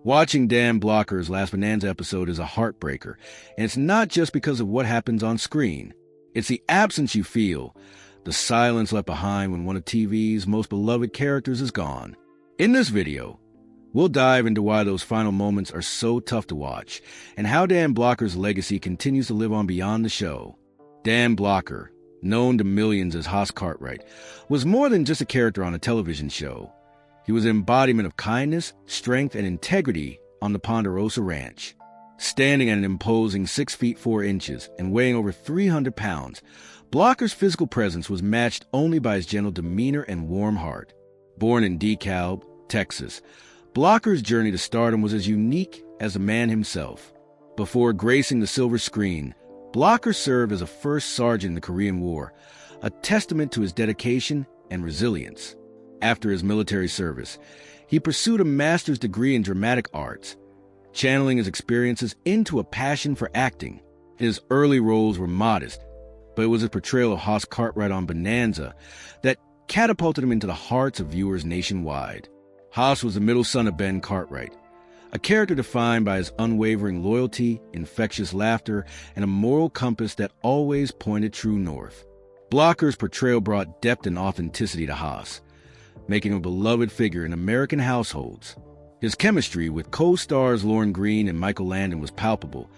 Watching Dan Blocker's last Bonanza episode is a heartbreaker, and it's not just because of what happens on screen. It's the absence you feel, the silence left behind when one of TV's most beloved characters is gone. In this video, we'll dive into why those final moments are so tough to watch, and how Dan Blocker's legacy continues to live on beyond the show. Dan Blocker, known to millions as Haas Cartwright, was more than just a character on a television show. He was an embodiment of kindness, strength, and integrity on the Ponderosa Ranch. Standing at an imposing 6 feet 4 inches and weighing over 300 pounds, Blocker's physical presence was matched only by his gentle demeanor and warm heart. Born in DeKalb, Texas, Blocker's journey to stardom was as unique as the man himself. Before gracing the silver screen, Blocker served as a first sergeant in the Korean War, a testament to his dedication and resilience. After his military service, he pursued a master's degree in dramatic arts, channeling his experiences into a passion for acting. His early roles were modest, but it was his portrayal of Haas Cartwright on Bonanza that catapulted him into the hearts of viewers nationwide. Haas was the middle son of Ben Cartwright, a character defined by his unwavering loyalty, infectious laughter, and a moral compass that always pointed true north. Blocker's portrayal brought depth and authenticity to Haas, making him a beloved figure in American households. His chemistry with co-stars Lauren Green and Michael Landon was palpable,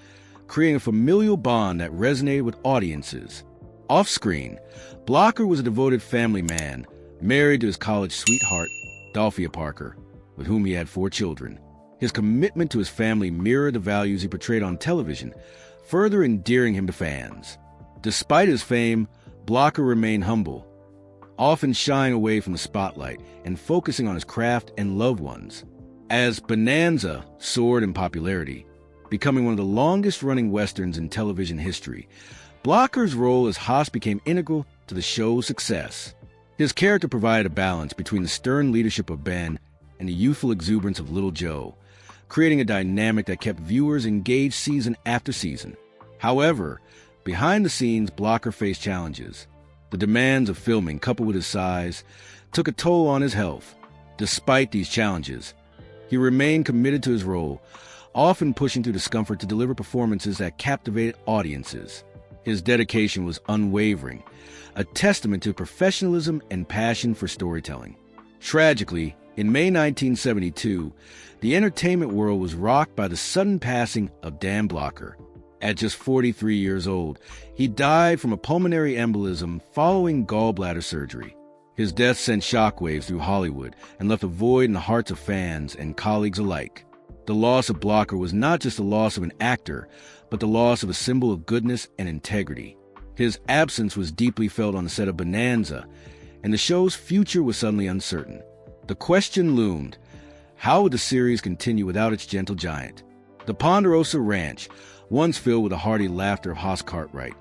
creating a familial bond that resonated with audiences. Off-screen, Blocker was a devoted family man, married to his college sweetheart, Dolphia Parker, with whom he had 4 children. His commitment to his family mirrored the values he portrayed on television, further endearing him to fans. Despite his fame, Blocker remained humble, often shying away from the spotlight and focusing on his craft and loved ones. As Bonanza soared in popularity, becoming one of the longest-running westerns in television history, Blocker's role as Haas became integral to the show's success. His character provided a balance between the stern leadership of Ben and the youthful exuberance of Little Joe, creating a dynamic that kept viewers engaged season after season. However, behind the scenes, Blocker faced challenges. The demands of filming, coupled with his size, took a toll on his health. Despite these challenges, he remained committed to his role, often pushing through discomfort to deliver performances that captivated audiences. His dedication was unwavering, a testament to professionalism and passion for storytelling. Tragically, in May 1972, the entertainment world was rocked by the sudden passing of Dan Blocker. At just 43 years old, he died from a pulmonary embolism following gallbladder surgery. His death sent shockwaves through Hollywood and left a void in the hearts of fans and colleagues alike. The loss of Blocker was not just the loss of an actor, but the loss of a symbol of goodness and integrity. His absence was deeply felt on the set of Bonanza, and the show's future was suddenly uncertain. The question loomed: how would the series continue without its gentle giant? The Ponderosa Ranch, once filled with the hearty laughter of Haas Cartwright,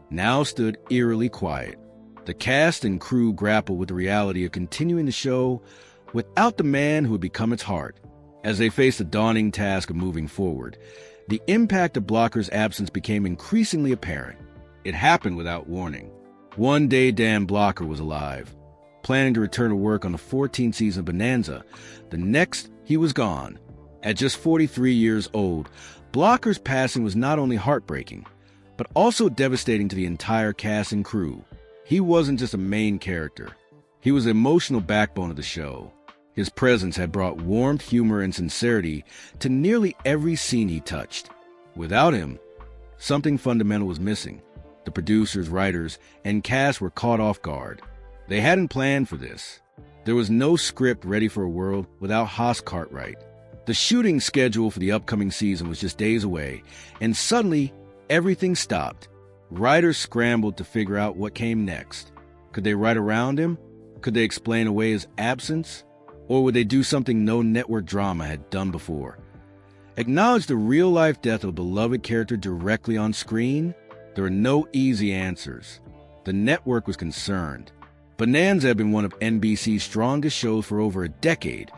now stood eerily quiet. The cast and crew grappled with the reality of continuing the show without the man who had become its heart. As they faced the daunting task of moving forward, the impact of Blocker's absence became increasingly apparent. It happened without warning. One day, Dan Blocker was alive, planning to return to work on the 14th season of Bonanza. The next, he was gone. At just 43 years old, Blocker's passing was not only heartbreaking, but also devastating to the entire cast and crew. He wasn't just a main character. He was the emotional backbone of the show. His presence had brought warmth, humor, and sincerity to nearly every scene he touched. Without him, something fundamental was missing. The producers, writers, and cast were caught off guard. They hadn't planned for this. There was no script ready for a world without Haas Cartwright. The shooting schedule for the upcoming season was just days away, and suddenly, everything stopped. Writers scrambled to figure out what came next. Could they write around him? Could they explain away his absence? Or would they do something no network drama had done before? Acknowledge the real-life death of a beloved character directly on screen? There are no easy answers. The network was concerned. Bonanza had been one of NBC's strongest shows for over a decade,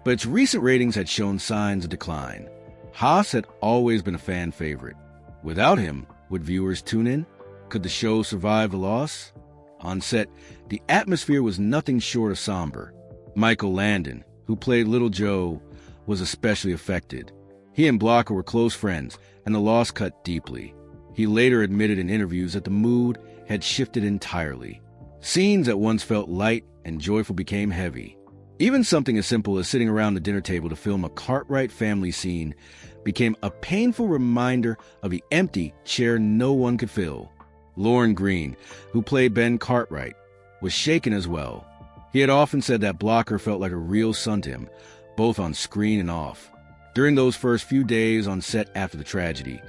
but its recent ratings had shown signs of decline. Haas had always been a fan favorite. Without him, would viewers tune in? Could the show survive the loss? On set, the atmosphere was nothing short of somber. Michael Landon, who played Little Joe, was especially affected. He and Blocker were close friends, and the loss cut deeply. He later admitted in interviews that the mood had shifted entirely. Scenes that once felt light and joyful became heavy. Even something as simple as sitting around the dinner table to film a Cartwright family scene became a painful reminder of the empty chair no one could fill. Lorne Greene, who played Ben Cartwright, was shaken as well. He had often said that Blocker felt like a real son to him, both on screen and off. During those first few days on set after the tragedy,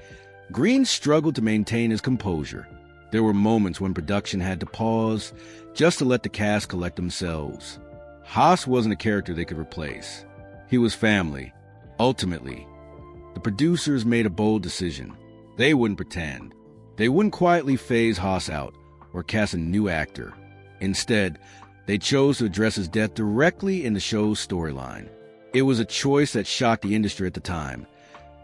Greene struggled to maintain his composure. There were moments when production had to pause just to let the cast collect themselves. Haas wasn't a character they could replace. He was family. Ultimately, the producers made a bold decision. They wouldn't pretend. They wouldn't quietly phase Haas out or cast a new actor. Instead, they chose to address his death directly in the show's storyline. It was a choice that shocked the industry at the time.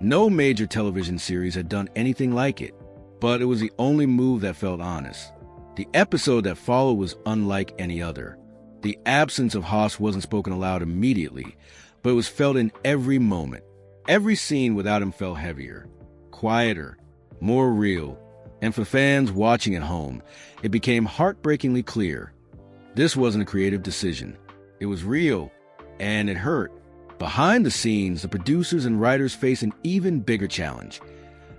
No major television series had done anything like it, but it was the only move that felt honest. The episode that followed was unlike any other. The absence of Haas wasn't spoken aloud immediately, but it was felt in every moment. Every scene without him felt heavier, quieter, more real, and for fans watching at home, it became heartbreakingly clear. This wasn't a creative decision. It was real, and it hurt. Behind the scenes, the producers and writers face an even bigger challenge.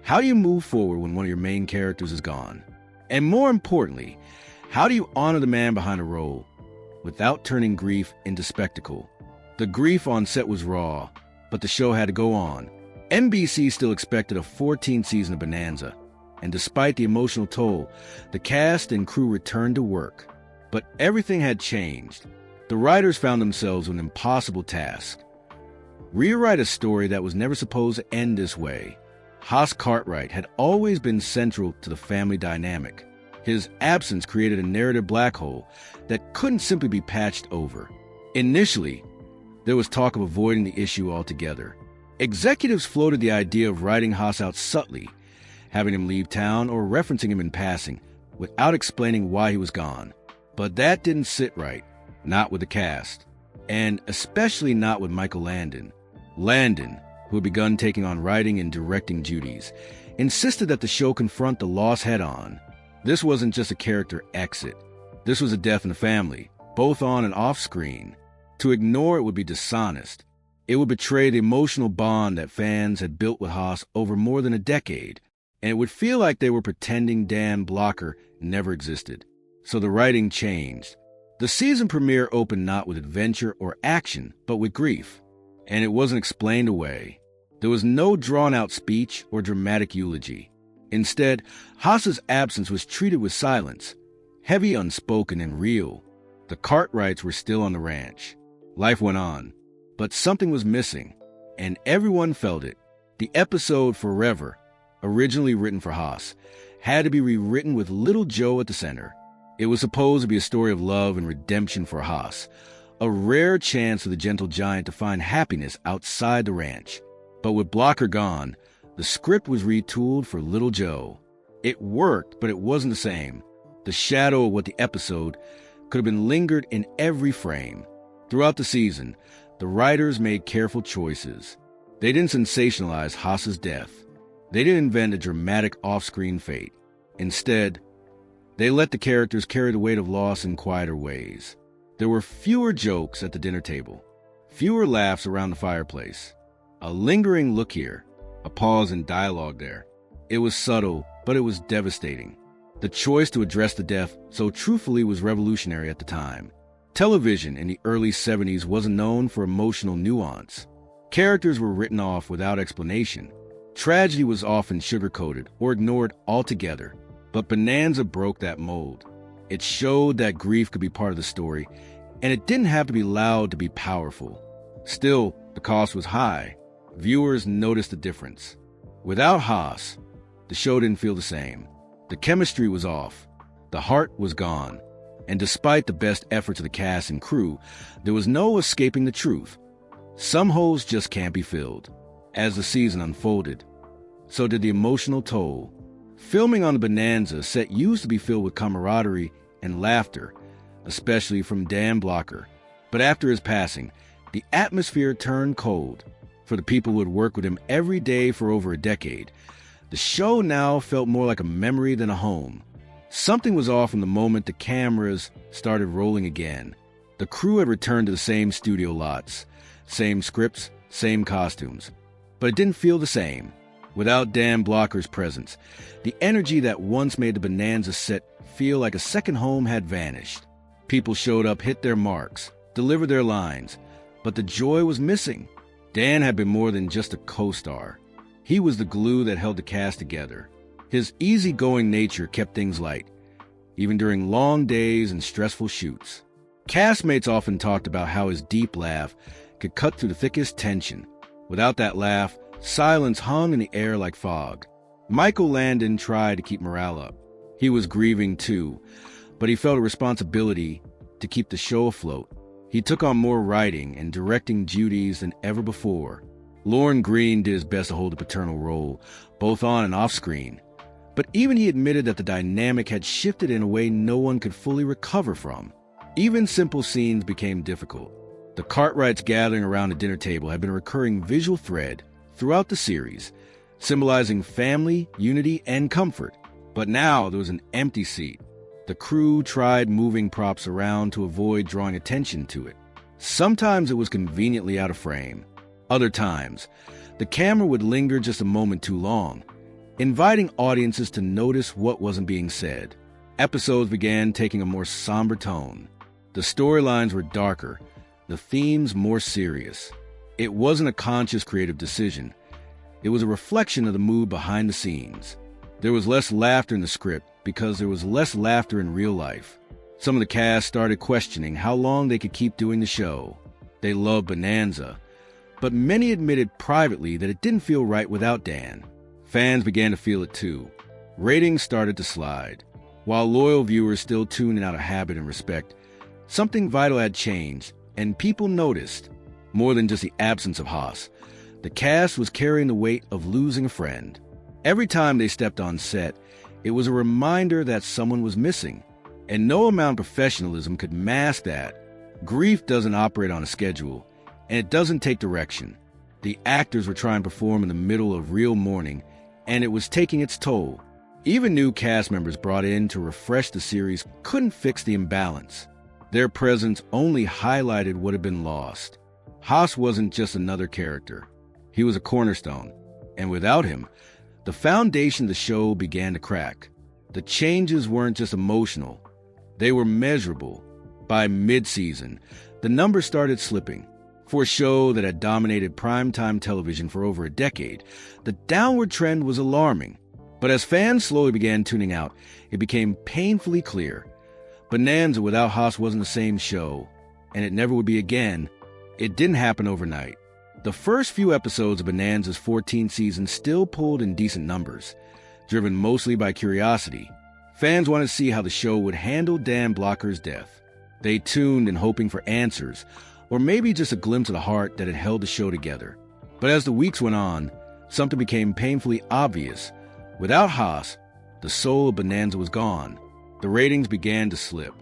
How do you move forward when one of your main characters is gone? And more importantly, how do you honor the man behind a role without turning grief into spectacle? The grief on set was raw, but the show had to go on. NBC still expected a 14th season of Bonanza, and despite the emotional toll, the cast and crew returned to work. But everything had changed. The writers found themselves with an impossible task. Rewrite a story that was never supposed to end this way. Haas Cartwright had always been central to the family dynamic. His absence created a narrative black hole that couldn't simply be patched over. Initially, there was talk of avoiding the issue altogether. Executives floated the idea of writing Haas out subtly, having him leave town or referencing him in passing, without explaining why he was gone. But that didn't sit right, not with the cast, and especially not with Michael Landon. Landon, who had begun taking on writing and directing duties, insisted that the show confront the loss head-on. This wasn't just a character exit. This was a death in the family, both on and off screen. To ignore it would be dishonest. It would betray the emotional bond that fans had built with Haas over more than a decade, and it would feel like they were pretending Dan Blocker never existed. So the writing changed. The season premiere opened not with adventure or action, but with grief. And it wasn't explained away. There was no drawn-out speech or dramatic eulogy. Instead, Haas's absence was treated with silence, heavy, unspoken, and real. The Cartwrights were still on the ranch. Life went on, but something was missing, and everyone felt it. The episode Forever, originally written for Haas, had to be rewritten with Little Joe at the center. It was supposed to be a story of love and redemption for Haas, a rare chance for the gentle giant to find happiness outside the ranch. But with Blocker gone, the script was retooled for Little Joe. It worked, but it wasn't the same. The shadow of what the episode could have been lingered in every frame. Throughout the season, the writers made careful choices. They didn't sensationalize Haas's death. They didn't invent a dramatic off-screen fate. Instead, they let the characters carry the weight of loss in quieter ways. There were fewer jokes at the dinner table, fewer laughs around the fireplace, a lingering look here, a pause in dialogue there. It was subtle, but it was devastating. The choice to address the death so truthfully was revolutionary at the time. Television in the early 70s wasn't known for emotional nuance. Characters were written off without explanation. Tragedy was often sugar-coated or ignored altogether. But Bonanza broke that mold. It showed that grief could be part of the story, and it didn't have to be loud to be powerful. Still, the cost was high. Viewers noticed the difference. Without Haas, the show didn't feel the same. The chemistry was off. The heart was gone. And despite the best efforts of the cast and crew, there was no escaping the truth. Some holes just can't be filled. As the season unfolded, so did the emotional toll. Filming on the Bonanza set used to be filled with camaraderie and laughter, especially from Dan Blocker. But after his passing, the atmosphere turned cold. For the people who had worked with him every day for over a decade, the show now felt more like a memory than a home. Something was off from the moment the cameras started rolling again. The crew had returned to the same studio lots, same scripts, same costumes. But it didn't feel the same. Without Dan Blocker's presence, the energy that once made the Bonanza set feel like a second home had vanished. People showed up, hit their marks, delivered their lines, but the joy was missing. Dan had been more than just a co-star. He was the glue that held the cast together. His easygoing nature kept things light, even during long days and stressful shoots. Castmates often talked about how his deep laugh could cut through the thickest tension. Without that laugh, silence hung in the air like fog. Michael Landon tried to keep morale up. He was grieving too, but he felt a responsibility to keep the show afloat. He took on more writing and directing duties than ever before. Lorne Greene did his best to hold the paternal role, both on and off screen. But even he admitted that the dynamic had shifted in a way no one could fully recover from. Even simple scenes became difficult. The Cartwrights gathering around the dinner table had been a recurring visual thread throughout the series, symbolizing family, unity, and comfort. But now there was an empty seat. The crew tried moving props around to avoid drawing attention to it. Sometimes it was conveniently out of frame. Other times, the camera would linger just a moment too long, inviting audiences to notice what wasn't being said. Episodes began taking a more somber tone. The storylines were darker, the themes more serious. It wasn't a conscious creative decision. It was a reflection of the mood behind the scenes. There was less laughter in the script because there was less laughter in real life. Some of the cast started questioning how long they could keep doing the show. They loved Bonanza, but many admitted privately that it didn't feel right without Dan. Fans began to feel it too. Ratings started to slide. While loyal viewers still tuned in out of habit and respect, something vital had changed, and people noticed. More than just the absence of Haas, the cast was carrying the weight of losing a friend. Every time they stepped on set, it was a reminder that someone was missing, and no amount of professionalism could mask that. Grief doesn't operate on a schedule, and it doesn't take direction. The actors were trying to perform in the middle of real mourning, and it was taking its toll. Even new cast members brought in to refresh the series couldn't fix the imbalance. Their presence only highlighted what had been lost. Haas wasn't just another character. He was a cornerstone, and without him, the foundation of the show began to crack. The changes weren't just emotional. They were measurable. By mid-season, the numbers started slipping. For a show that had dominated primetime television for over a decade, the downward trend was alarming. But as fans slowly began tuning out, it became painfully clear. Bonanza without Haas wasn't the same show, and it never would be again. It didn't happen overnight. The first few episodes of Bonanza's 14th season still pulled in decent numbers, driven mostly by curiosity. Fans wanted to see how the show would handle Dan Blocker's death. They tuned in hoping for answers, or maybe just a glimpse of the heart that had held the show together. But as the weeks went on, something became painfully obvious. Without Haas, the soul of Bonanza was gone. The ratings began to slip.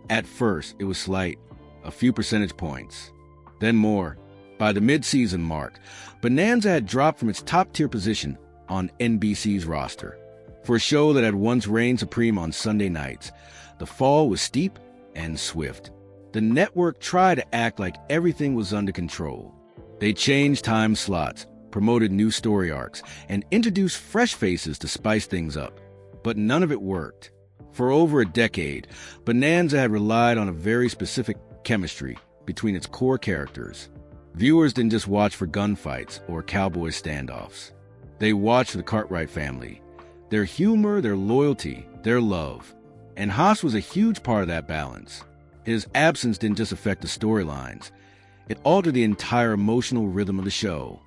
At first, it was slight, a few percentage points. Then more. By the mid-season mark, Bonanza had dropped from its top-tier position on NBC's roster. For a show that had once reigned supreme on Sunday nights, the fall was steep and swift. The network tried to act like everything was under control. They changed time slots, promoted new story arcs, and introduced fresh faces to spice things up. But none of it worked. For over a decade, Bonanza had relied on a very specific chemistry between its core characters. Viewers didn't just watch for gunfights or cowboy standoffs. They watched for the Cartwright family, their humor, their loyalty, their love. And Haas was a huge part of that balance. His absence didn't just affect the storylines. It altered the entire emotional rhythm of the show.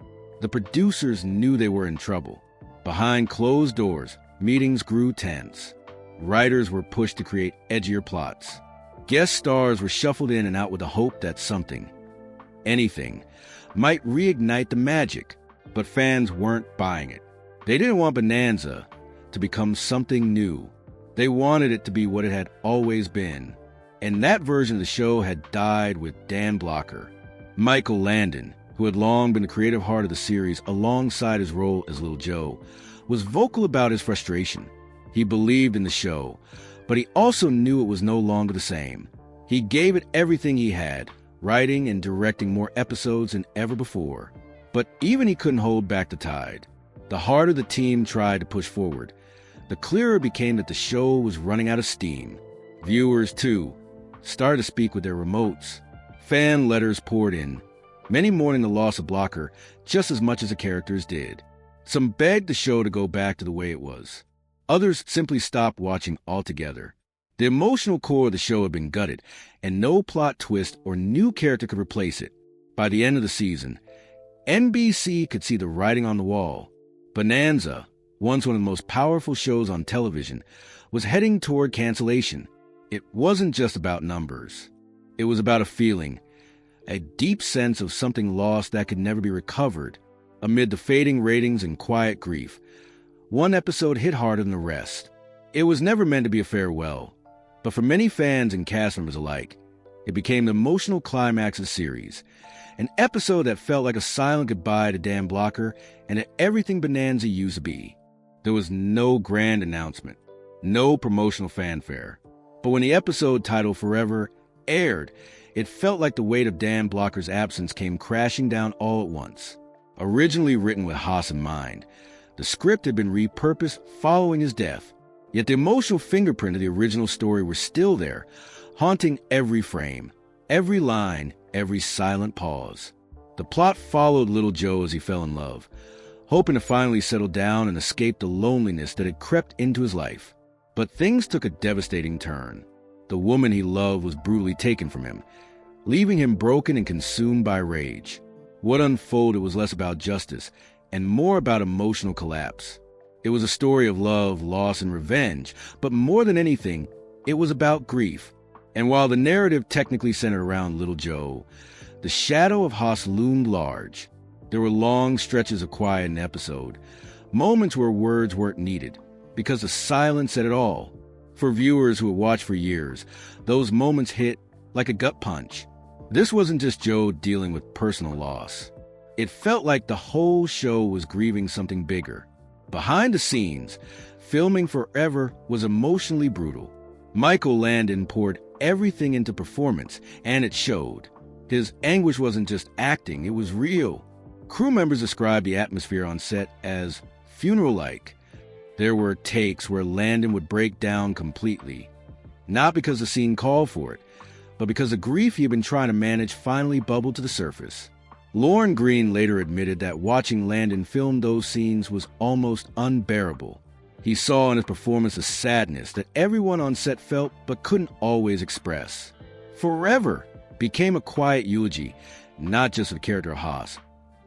The producers knew they were in trouble. Behind closed doors, meetings grew tense. Writers were pushed to create edgier plots. Guest stars were shuffled in and out with the hope that something, anything, might reignite the magic, but fans weren't buying it. They didn't want Bonanza to become something new. They wanted it to be what it had always been. And that version of the show had died with Dan Blocker. Michael Landon, who had long been the creative heart of the series alongside his role as Little Joe, was vocal about his frustration. He believed in the show, but he also knew it was no longer the same. He gave it everything he had, writing and directing more episodes than ever before. But even he couldn't hold back the tide. The harder the team tried to push forward, the clearer it became that the show was running out of steam. Viewers, too, started to speak with their remotes. Fan letters poured in, many mourning the loss of Blocker just as much as the characters did. Some begged the show to go back to the way it was. Others simply stopped watching altogether. The emotional core of the show had been gutted, and no plot twist or new character could replace it. By the end of the season, NBC could see the writing on the wall. Bonanza, once one of the most powerful shows on television, was heading toward cancellation. It wasn't just about numbers. It was about a feeling, a deep sense of something lost that could never be recovered. Amid the fading ratings and quiet grief, one episode hit harder than the rest. It was never meant to be a farewell, but for many fans and cast members alike, it became the emotional climax of the series, an episode that felt like a silent goodbye to Dan Blocker and to everything Bonanza used to be. There was no grand announcement, no promotional fanfare, but when the episode titled Forever aired, it felt like the weight of Dan Blocker's absence came crashing down all at once. Originally written with Haas in mind, the script had been repurposed following his death, yet the emotional fingerprint of the original story was still there, haunting every frame, every line, every silent pause. The plot followed Little Joe as he fell in love, hoping to finally settle down and escape the loneliness that had crept into his life. But things took a devastating turn. The woman he loved was brutally taken from him, leaving him broken and consumed by rage. What unfolded was less about justice and more about emotional collapse. It was a story of love, loss, and revenge, but more than anything, it was about grief. And while the narrative technically centered around Little Joe, the shadow of Haas loomed large. There were long stretches of quiet in the episode, moments where words weren't needed, because the silence said it all. For viewers who had watched for years, those moments hit like a gut punch. This wasn't just Joe dealing with personal loss. It felt like the whole show was grieving something bigger. Behind the scenes, filming Forever was emotionally brutal. Michael Landon poured everything into performance, and it showed. His anguish wasn't just acting, it was real. Crew members described the atmosphere on set as funeral-like. There were takes where Landon would break down completely, not because the scene called for it, but because the grief he had been trying to manage finally bubbled to the surface. Lauren Green later admitted that watching Landon film those scenes was almost unbearable. He saw in his performance a sadness that everyone on set felt but couldn't always express. Forever became a quiet eulogy, not just for the character of Haas,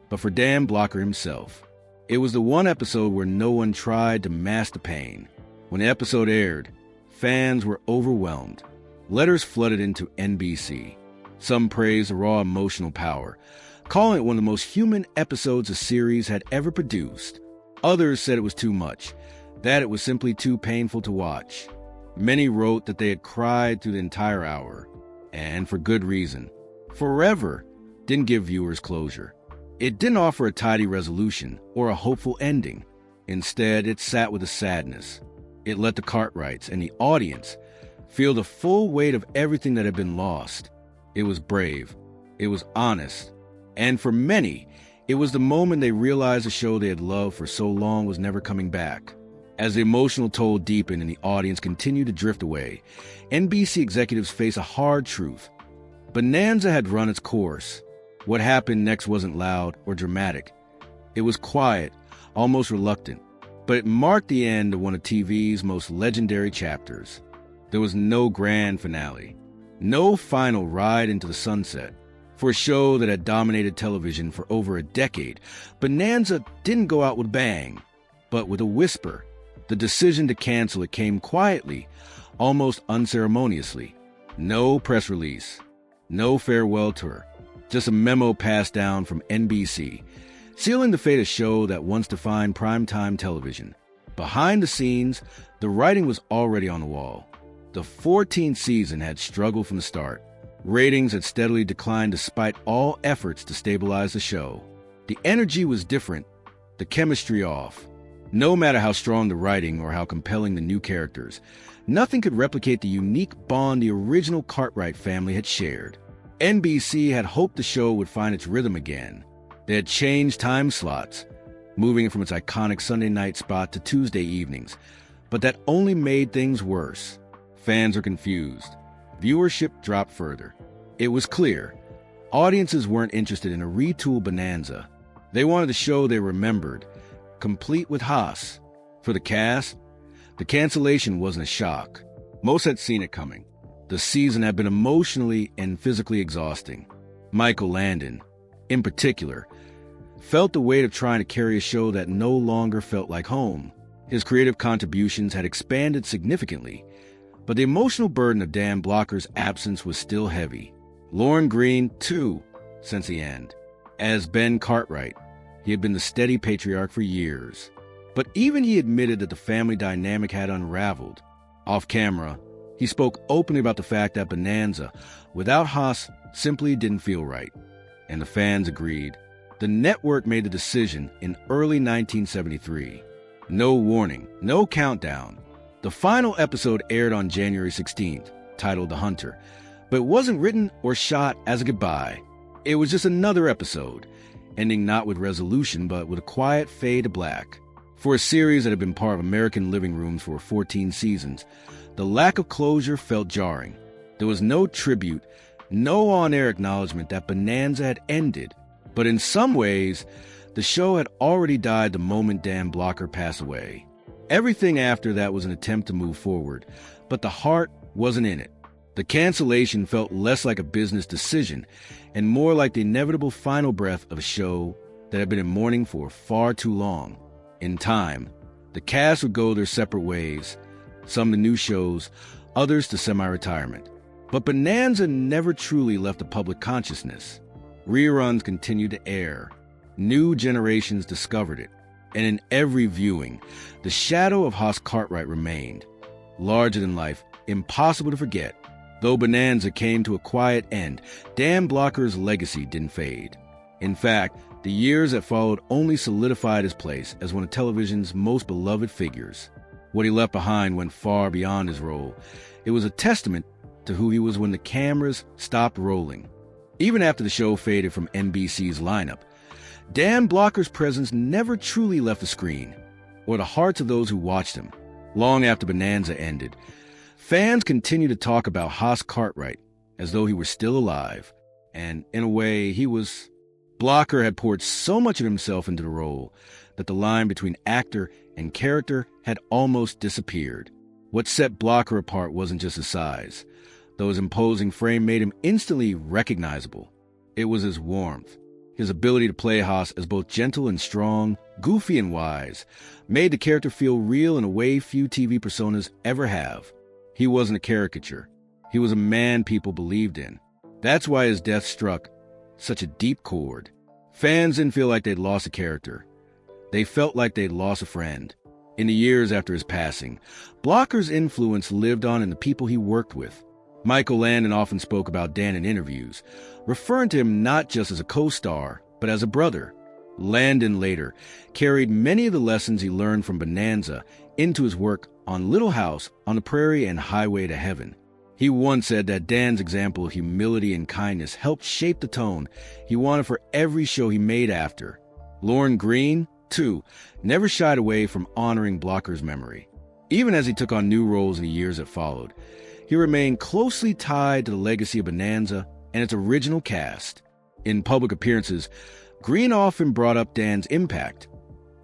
but for Dan Blocker himself. It was the one episode where no one tried to mask the pain. When the episode aired, fans were overwhelmed. Letters flooded into NBC. Some praised the raw emotional power, calling it one of the most human episodes the series had ever produced. Others said it was too much, that it was simply too painful to watch. Many wrote that they had cried through the entire hour, and for good reason. Forever didn't give viewers closure. It didn't offer a tidy resolution or a hopeful ending. Instead, it sat with a sadness. It let the Cartwrights and the audience feel the full weight of everything that had been lost. It was brave. It was honest. And for many, it was the moment they realized the show they had loved for so long was never coming back. As the emotional toll deepened and the audience continued to drift away, NBC executives faced a hard truth. Bonanza had run its course. What happened next wasn't loud or dramatic. It was quiet, almost reluctant, but it marked the end of one of TV's most legendary chapters. There was no grand finale, no final ride into the sunset. For a show that had dominated television for over a decade, Bonanza didn't go out with a bang, but with a whisper. The decision to cancel it came quietly, almost unceremoniously. No press release, no farewell tour, just a memo passed down from NBC, sealing the fate of a show that once defined primetime television. Behind the scenes, the writing was already on the wall. The 14th season had struggled from the start. Ratings had steadily declined despite all efforts to stabilize the show. The energy was different, the chemistry off. No matter how strong the writing or how compelling the new characters, nothing could replicate the unique bond the original Cartwright family had shared. NBC had hoped the show would find its rhythm again. They had changed time slots, moving it from its iconic Sunday night spot to Tuesday evenings, but that only made things worse. Fans were confused. Viewership dropped further. It was clear. Audiences weren't interested in a retooled Bonanza. They wanted a show they remembered, complete with Haas. For the cast, the cancellation wasn't a shock. Most had seen it coming. The season had been emotionally and physically exhausting. Michael Landon, in particular, felt the weight of trying to carry a show that no longer felt like home. His creative contributions had expanded significantly, but the emotional burden of Dan Blocker's absence was still heavy. Lorne Greene, too, since the end. As Ben Cartwright, he had been the steady patriarch for years. But even he admitted that the family dynamic had unraveled. Off camera, he spoke openly about the fact that Bonanza, without Haas, simply didn't feel right. And the fans agreed. The network made the decision in early 1973. No warning, no countdown. The final episode aired on January 16th, titled The Hunter, but it wasn't written or shot as a goodbye. It was just another episode, ending not with resolution but with a quiet fade to black. For a series that had been part of American living rooms for 14 seasons, the lack of closure felt jarring. There was no tribute, no on-air acknowledgement that Bonanza had ended, but in some ways, the show had already died the moment Dan Blocker passed away. Everything after that was an attempt to move forward, but the heart wasn't in it. The cancellation felt less like a business decision and more like the inevitable final breath of a show that had been in mourning for far too long. In time, the cast would go their separate ways, some to new shows, others to semi-retirement. But Bonanza never truly left the public consciousness. Reruns continued to air. New generations discovered it. And in every viewing, the shadow of Haas Cartwright remained. Larger than life, impossible to forget. Though Bonanza came to a quiet end, Dan Blocker's legacy didn't fade. In fact, the years that followed only solidified his place as one of television's most beloved figures. What he left behind went far beyond his role. It was a testament to who he was when the cameras stopped rolling. Even after the show faded from NBC's lineup, Dan Blocker's presence never truly left the screen, or the hearts of those who watched him. Long after Bonanza ended, fans continued to talk about Haas Cartwright as though he were still alive, and in a way, he was. Blocker had poured so much of himself into the role that the line between actor and character had almost disappeared. What set Blocker apart wasn't just his size, though his imposing frame made him instantly recognizable. It was his warmth. His ability to play Haas as both gentle and strong, goofy and wise, made the character feel real in a way few TV personas ever have. He wasn't a caricature. He was a man people believed in. That's why his death struck such a deep chord. Fans didn't feel like they'd lost a character. They felt like they'd lost a friend. In the years after his passing, Blocker's influence lived on in the people he worked with. Michael Landon often spoke about Dan in interviews, referring to him not just as a co-star, but as a brother. Landon later carried many of the lessons he learned from Bonanza into his work on Little House on the Prairie and Highway to Heaven. He once said that Dan's example of humility and kindness helped shape the tone he wanted for every show he made after. Lorne Greene, too, never shied away from honoring Blocker's memory. Even as he took on new roles in the years that followed, he remained closely tied to the legacy of Bonanza and its original cast. In public appearances, Greene often brought up Dan's impact,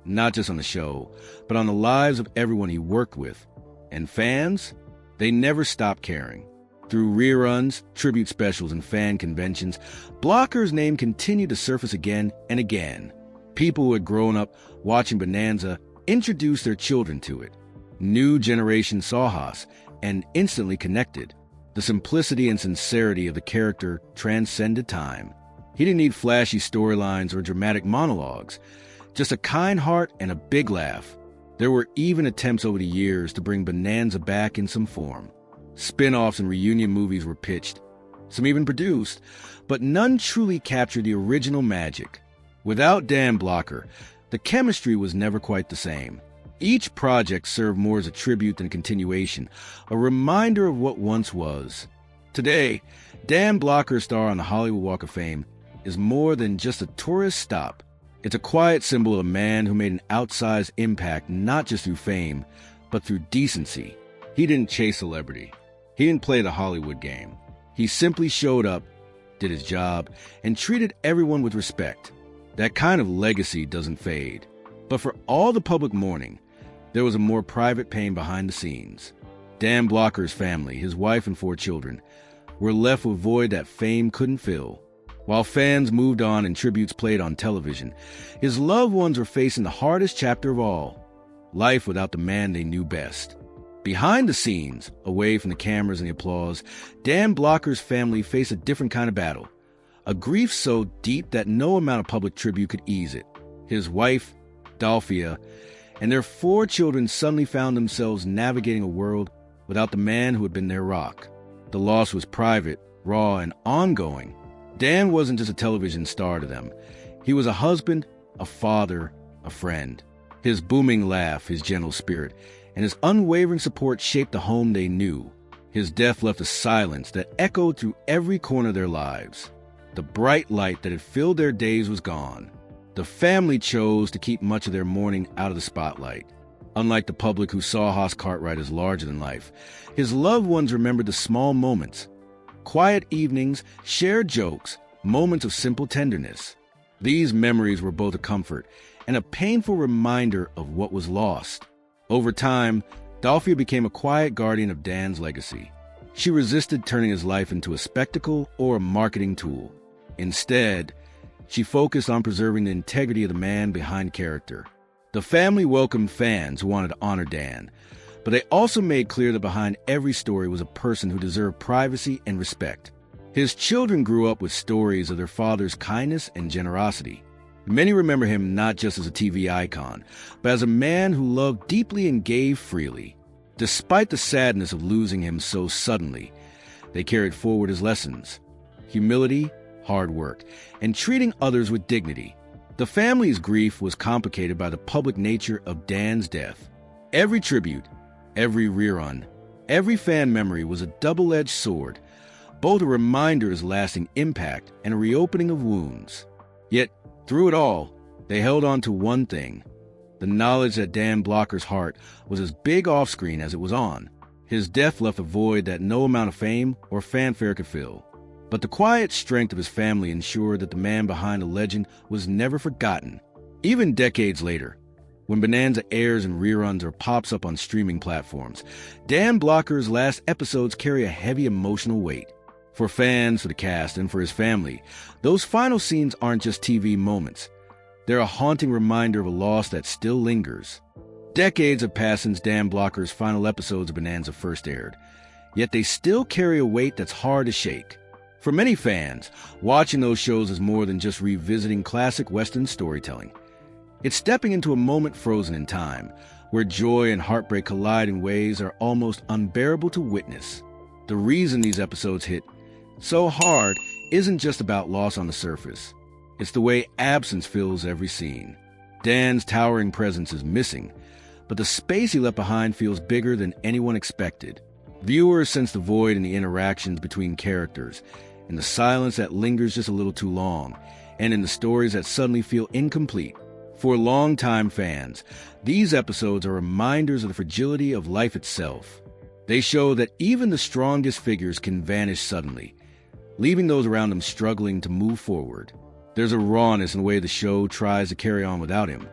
not just on the show, but on the lives of everyone he worked with. And fans? They never stopped caring. Through reruns, tribute specials, and fan conventions, Blocker's name continued to surface again and again. People who had grown up watching Bonanza introduced their children to it. New generations saw Haas and instantly connected. The simplicity and sincerity of the character transcended time. He didn't need flashy storylines or dramatic monologues, just a kind heart and a big laugh. There were even attempts over the years to bring Bonanza back in some form. Spin-offs and reunion movies were pitched. some even produced, but none truly captured the original magic. Without Dan Blocker, the chemistry was never quite the same. Each project served more as a tribute than a continuation, a reminder of what once was. Today, Dan Blocker's star on the Hollywood Walk of Fame is more than just a tourist stop. It's a quiet symbol of a man who made an outsized impact not just through fame, but through decency. He didn't chase celebrity. He didn't play the Hollywood game. He simply showed up, did his job, and treated everyone with respect. That kind of legacy doesn't fade. But for all the public mourning, there was a more private pain behind the scenes. Dan Blocker's family, his wife and 4 children, were left with a void that fame couldn't fill. While fans moved on and tributes played on television, his loved ones were facing the hardest chapter of all, life without the man they knew best. Behind the scenes, away from the cameras and the applause, Dan Blocker's family faced a different kind of battle, a grief so deep that no amount of public tribute could ease it. His wife, Dalphia, and their 4 children suddenly found themselves navigating a world without the man who had been their rock. The loss was private, raw, and ongoing. Dan wasn't just a television star to them. He was a husband, a father, a friend. His booming laugh, his gentle spirit, and his unwavering support shaped the home they knew. His death left a silence that echoed through every corner of their lives. The bright light that had filled their days was gone. The family chose to keep much of their mourning out of the spotlight. Unlike the public who saw Hoss Cartwright as larger than life, his loved ones remembered the small moments. Quiet evenings, shared jokes, moments of simple tenderness. These memories were both a comfort and a painful reminder of what was lost. Over time, Dalphia became a quiet guardian of Dan's legacy. She resisted turning his life into a spectacle or a marketing tool. Instead, she focused on preserving the integrity of the man behind character. The family welcomed fans who wanted to honor Dan, but they also made clear that behind every story was a person who deserved privacy and respect. His children grew up with stories of their father's kindness and generosity. Many remember him not just as a TV icon, but as a man who loved deeply and gave freely. Despite the sadness of losing him so suddenly, they carried forward his lessons: humility, hard work, and treating others with dignity. The family's grief was complicated by the public nature of Dan's death. Every tribute, every rerun, every fan memory was a double-edged sword, both a reminder of his lasting impact and a reopening of wounds. Yet, through it all, they held on to one thing: the knowledge that Dan Blocker's heart was as big off-screen as it was on. His death left a void that no amount of fame or fanfare could fill. But the quiet strength of his family ensured that the man behind the legend was never forgotten. Even decades later, when Bonanza airs in reruns or pops up on streaming platforms, Dan Blocker's last episodes carry a heavy emotional weight. For fans, for the cast, and for his family, those final scenes aren't just TV moments. They're a haunting reminder of a loss that still lingers. Decades have passed since Dan Blocker's final episodes of Bonanza first aired, yet they still carry a weight that's hard to shake. For many fans, watching those shows is more than just revisiting classic Western storytelling. It's stepping into a moment frozen in time, where joy and heartbreak collide in ways that are almost unbearable to witness. The reason these episodes hit so hard isn't just about loss on the surface. It's the way absence fills every scene. Dan's towering presence is missing, but the space he left behind feels bigger than anyone expected. Viewers sense the void in the interactions between characters, in the silence that lingers just a little too long, and in the stories that suddenly feel incomplete. For longtime fans, these episodes are reminders of the fragility of life itself. They show that even the strongest figures can vanish suddenly, leaving those around them struggling to move forward. There's a rawness in the way the show tries to carry on without him,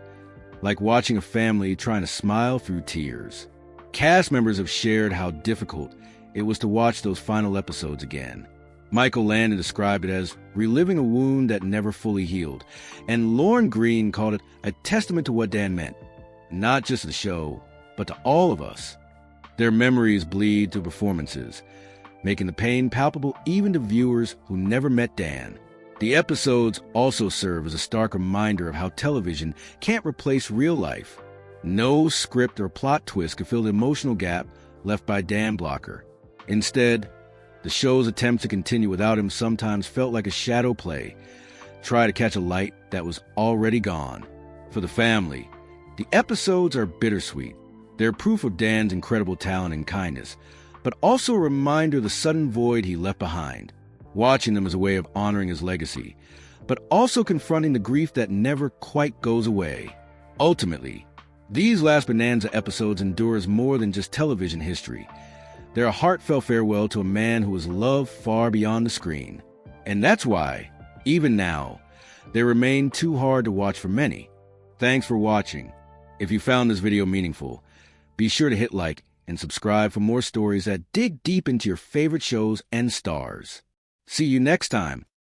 like watching a family trying to smile through tears. Cast members have shared how difficult it was to watch those final episodes again. Michael Landon described it as reliving a wound that never fully healed, and Lorne Greene called it a testament to what Dan meant, not just to the show, but to all of us. Their memories bleed through performances, making the pain palpable even to viewers who never met Dan. The episodes also serve as a stark reminder of how television can't replace real life. No script or plot twist could fill the emotional gap left by Dan Blocker. Instead, The show's attempt to continue without him sometimes felt like a shadow play, try to catch a light that was already gone. For the family, the episodes are bittersweet. They're proof of Dan's incredible talent and kindness, but also a reminder of the sudden void he left behind. Watching them is a way of honoring his legacy, but also confronting the grief that never quite goes away. Ultimately, these last Bonanza episodes endure as more than just television history. They're a heartfelt farewell to a man who was loved far beyond the screen. And that's why, even now, they remain too hard to watch for many. Thanks for watching. If you found this video meaningful, be sure to hit like and subscribe for more stories that dig deep into your favorite shows and stars. See you next time